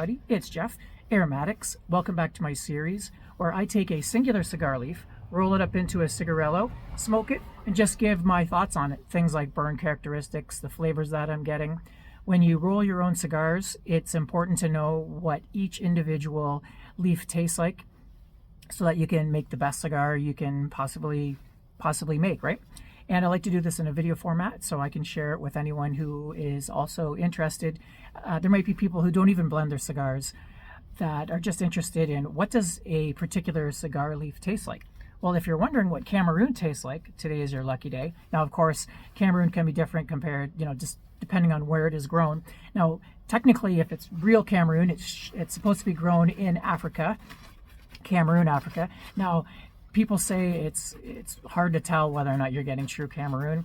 everybody, it's Jeff, Aromatics. Welcome back to my series where I take a singular cigar leaf, roll it up into a cigarillo, smoke it, and just give my thoughts on it. Things like burn characteristics, the flavors that I'm getting. When you roll your own cigars, it's important to know what each individual leaf tastes like so that you can make the best cigar you can possibly make, right? And I like to do this in a video format so I can share it with anyone who is also interested. There might be people who don't even blend their cigars that are just interested in what does a particular cigar leaf taste like. Well, if you're wondering what Cameroon tastes like, today is your lucky day. Now, of course, Cameroon can be different compared, just depending on where it is grown. Now, technically, if it's real Cameroon, it's supposed to be grown in Africa, Cameroon, Africa. Now, people say it's hard to tell whether or not you're getting true Cameroon.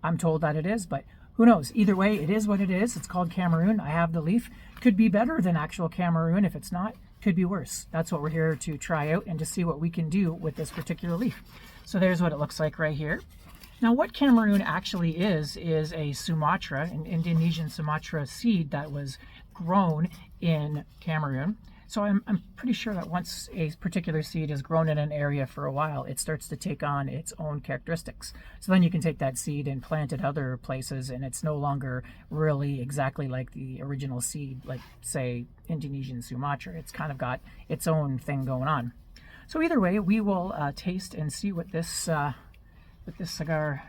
I'm told that it is, but who knows? Either way, it is what it is. It's called Cameroon. I have the leaf. Could be better than actual Cameroon. If it's not, could be worse. That's what we're here to try out and to see what we can do with this particular leaf. So there's what it looks like right here. Now, what Cameroon actually is a Sumatra, an Indonesian Sumatra seed that was grown in Cameroon. So I'm pretty sure that once a particular seed is grown in an area for a while, it starts to take on its own characteristics. So then you can take that seed and plant it other places, and it's no longer really exactly like the original seed, like, say, Indonesian Sumatra. It's kind of got its own thing going on. So either way, we will taste and see what this cigar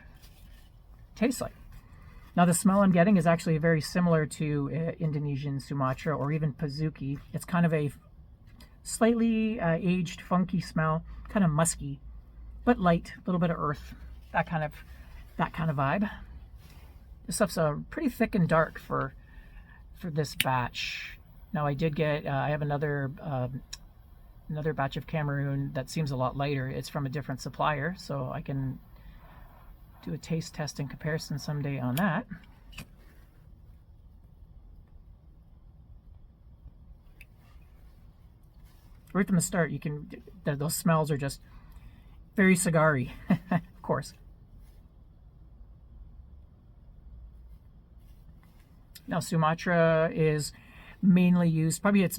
tastes like. Now, the smell I'm getting is actually very similar to Indonesian Sumatra or even Pazuki. It's kind of a slightly aged, funky smell, kind of musky, but light, a little bit of earth, that kind of vibe. This stuff's pretty thick and dark for this batch. Now, I did get, I have another batch of Cameroon that seems a lot lighter. It's from a different supplier, so I can do a taste test and comparison someday on that. Right from the start, those smells are just very cigar-y, of course. Now, Sumatra is mainly used, probably its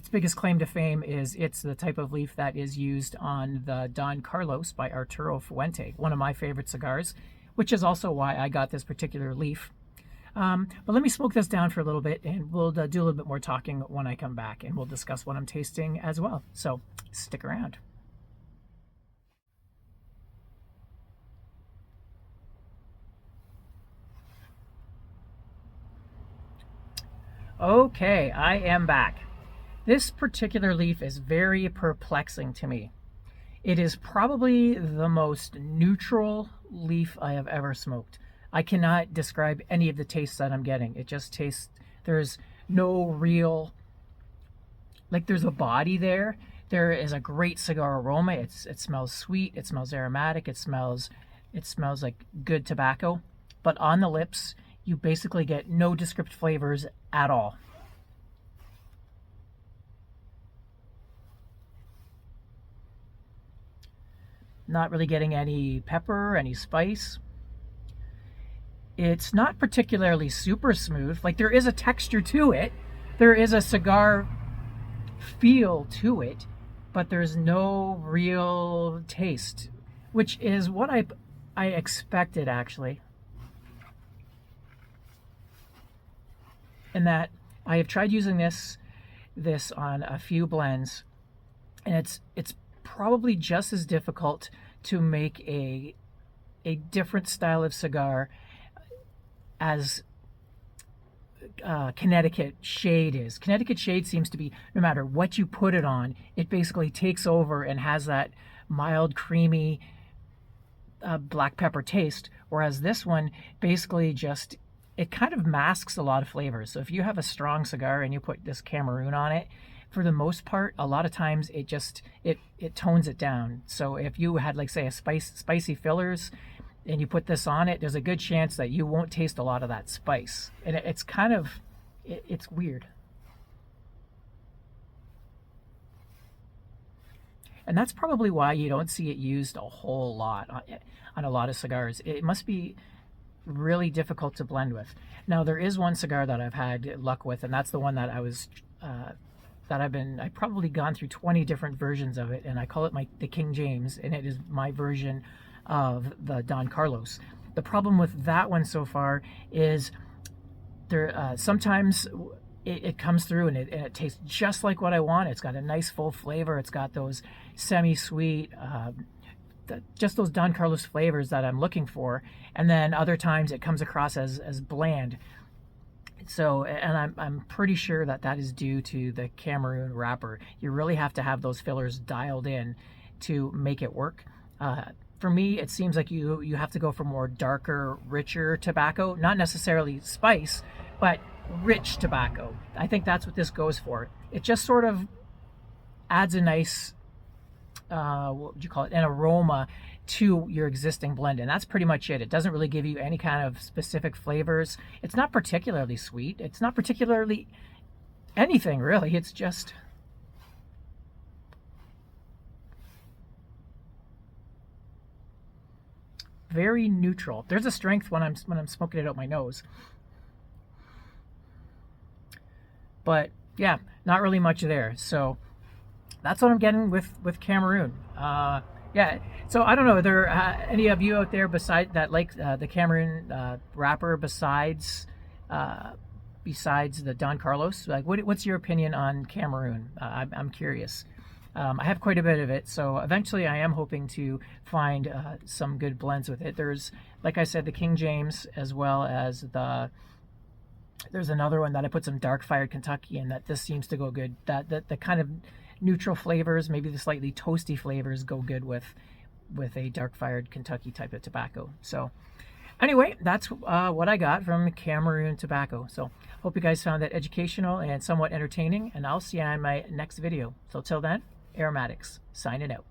biggest claim to fame is it's the type of leaf that is used on the Don Carlos by Arturo Fuente, one of my favorite cigars, which is also why I got this particular leaf. But let me smoke this down for a little bit, and we'll do a little bit more talking when I come back, and we'll discuss what I'm tasting as well. So stick around. Okay, I am back. This particular leaf is very perplexing to me. It is probably the most neutral leaf I have ever smoked. I cannot describe any of the tastes that I'm getting. It just tastes, there's no real, like there's a body there. There is a great cigar aroma. It smells sweet, it smells aromatic, it smells like good tobacco. But on the lips, you basically get no descriptive flavors at all. Not really getting any pepper, any spice. It's not particularly super smooth. Like, there is a texture to it. There is a cigar feel to it, but there's no real taste, which is what I expected, actually. In that I have tried using this on a few blends, and it's probably just as difficult to make a different style of cigar as Connecticut Shade is. Connecticut Shade seems to be, no matter what you put it on, it basically takes over and has that mild, creamy black pepper taste, whereas this one basically just, it kind of masks a lot of flavors. So if you have a strong cigar and you put this Cameroon on it, for the most part, a lot of times it tones it down. So if you had, like, say, a spicy fillers and you put this on it, there's a good chance that you won't taste a lot of that spice. And it's kind of, it's weird. And that's probably why you don't see it used a whole lot on a lot of cigars. It must be really difficult to blend with. Now there is one cigar that I've had luck with, and that's the one that I've probably gone through 20 different versions of it, and I call it the King James, and it is my version of the Don Carlos. The problem with that one so far is there sometimes it comes through and it tastes just like what I want. It's got a nice full flavor. It's got those semi-sweet, just those Don Carlos flavors that I'm looking for. And then other times it comes across as bland. So, and I'm pretty sure that is due to the Cameroon wrapper. You really have to have those fillers dialed in to make it work. For me, it seems like you have to go for more darker, richer tobacco, not necessarily spice, but rich tobacco. I think that's what this goes for. It just sort of adds a nice, what would you call it, an aroma to your existing blend, and that's pretty much it. It doesn't really give you any kind of specific flavors. It's not particularly sweet. It's not particularly anything, really. It's just very neutral. There's a strength when I'm smoking it out my nose, but yeah, not really much there. So that's what I'm getting with Cameroon. Yeah, so I don't know, are there any of you out there beside that like the Cameroon wrapper besides the Don Carlos? Like, what's your opinion on Cameroon? I'm curious. I have quite a bit of it, so eventually I am hoping to find some good blends with it. There's, like I said, the King James, as well as there's another one that I put some dark fired Kentucky in that this seems to go good. That the kind of neutral flavors, maybe the slightly toasty flavors, go good with a dark fired Kentucky type of tobacco. So anyway, that's what I got from Cameroon tobacco. So hope you guys found that educational and somewhat entertaining, and I'll see you on my next video. So till then, Aromatics signing out.